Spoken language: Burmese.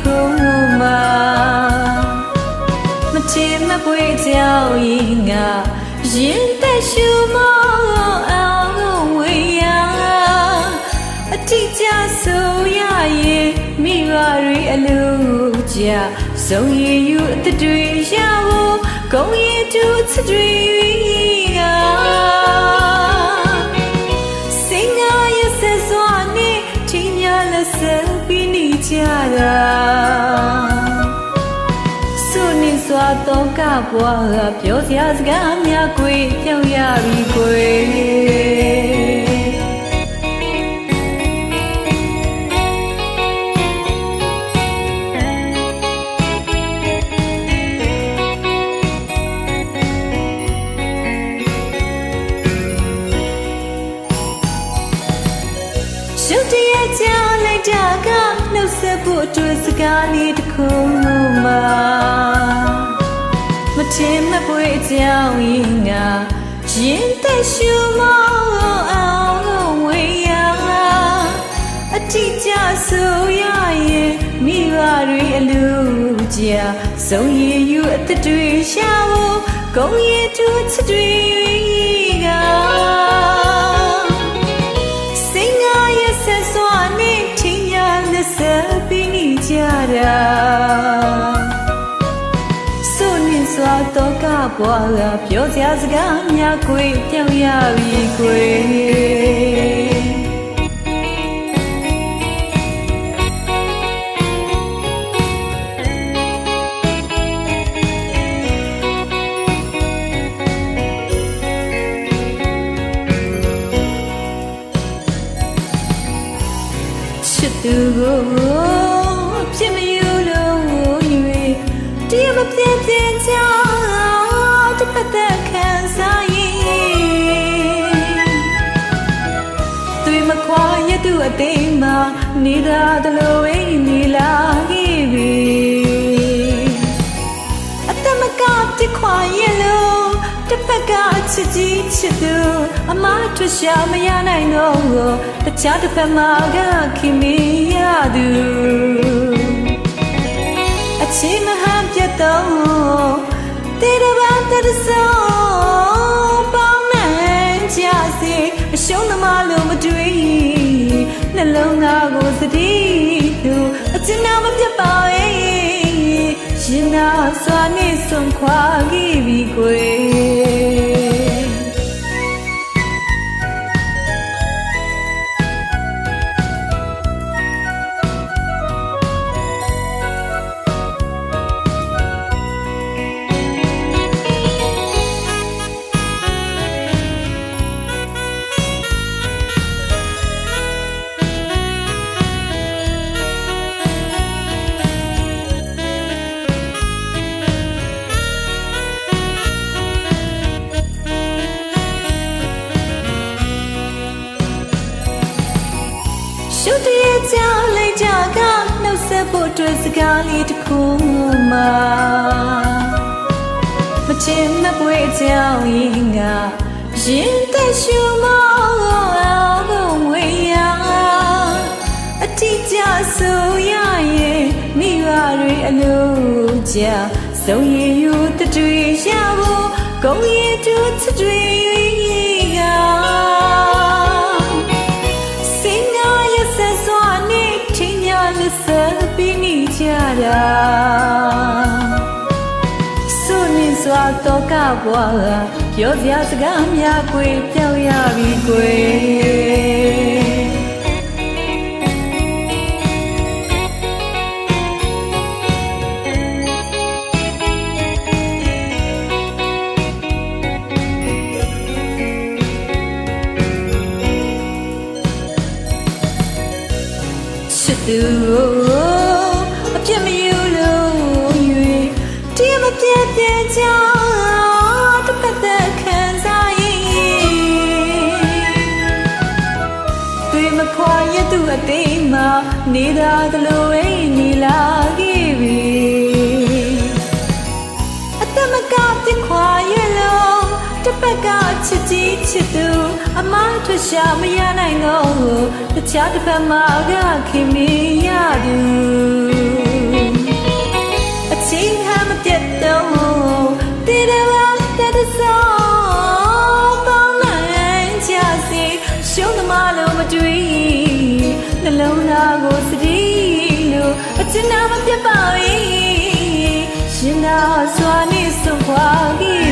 ခုမှာမချင်မပွေကြောင်ရင်ငါရင်သက်ရှူမအောင်ဝေးရအတိကျဆိုရရင်မိဘတွေအလို့ကြဆုံးရည်ယူအတတွေရဖို့ဂုံရည်တူချစ်တွေကစင်ငါရဆက်စွာနဲ့ထင်းရလက်ဆက်ပြီးနေကြတာစွနေစွာတော့ကပွားပြောစရာစကားများကိုပြောင်းရပြီကိုရုတ်တရက်ကြားလိုက်တာကနှုတ်ဆက်ဖို့အတွက်စကားလေးတစ်ခုမှမထင်မပွေကြောင်ရင်ငါရင်သက်ရှူမအောင်ဝေးရအတိကျဆိုရရင်မိဘတွေအလို့ကြဆုံးရည်ယူအသက်တွေရှာဖို့ဂုံရည်တူချစ်တွေကဆက်ပြီးနေကြတာစွနေစွာတော့ကပွားပြောစရာစကားများကိုပြောင်းရပြီကိုသူကိုဖြစ်မယူလို့၍တရားမပြည့်ပြည့်ချောင်းတစ်ဖက်သက်ခံစားရင်တွေ့မခွာရသူအသိမ်းမှာနေတာတလို့ဝိနေလာခဲ့ပြီအတမကတစ်ခွာရလို့တစ်ဖက်ကချစ်ကြီးချစ်သူအမထွက်ရှာမရနိုင်တော့တခြားတစ်ဖက်မှာကခင်မရသူအချစ်မဟာပြတ်တော့တေတဘာတရဆောပေါင်းနိုင်ကြစေအရှုံးသမားလို့မတွေ့နှလုံးသားကိုစတိသူအချစ်နာမပြတ်ပါရဲ့ရင်နာစွာနဲ့ဆုံးခွာခဲ့ပြီကိုရုတ်တရက်ကြားလိုက်ကြကနှုတ်ဆက်ဖို့အတွက်စကားလေးတစ်ခုမှမချင်မပွေကြောင်ရင်ငါရင်သက်ရှူမအောင်ဝေးရအတိကျဆိုရရင်မိဘတွေအလို့ကြဆုံးရည်ယူတတွေရဖို့ဂုံရည်တူချစ်တွေကဆက်ပြီးနေကြတာစွနေစွာတော့ကပွားပြောစရာစကားများကိုပြောင်းရပြီကိုသူအပြစ်မယူလို့၍တရားမပြည့်ပြည့်ချောင်းတစ်ဖက်သက်ခံစားရင်တွေ့မခွာရသူအသိမ်းမှာနေတာတလို့ဝိနေလာခဲ့ပြီအတမကပြစ်ခွာရလို့တစ်ဖက်ကချစ်ကြီးချစ်သူအမထွက်ရှာမရနိုင်တော့တခြားတစ်ဖက်မှာကခင်မရသူ तेरे वास्ते तो सौ पाना जैसे शोन मालूम मटुई नलोना को सरीलो अचना मत पावे शिना स्वानी सुहागी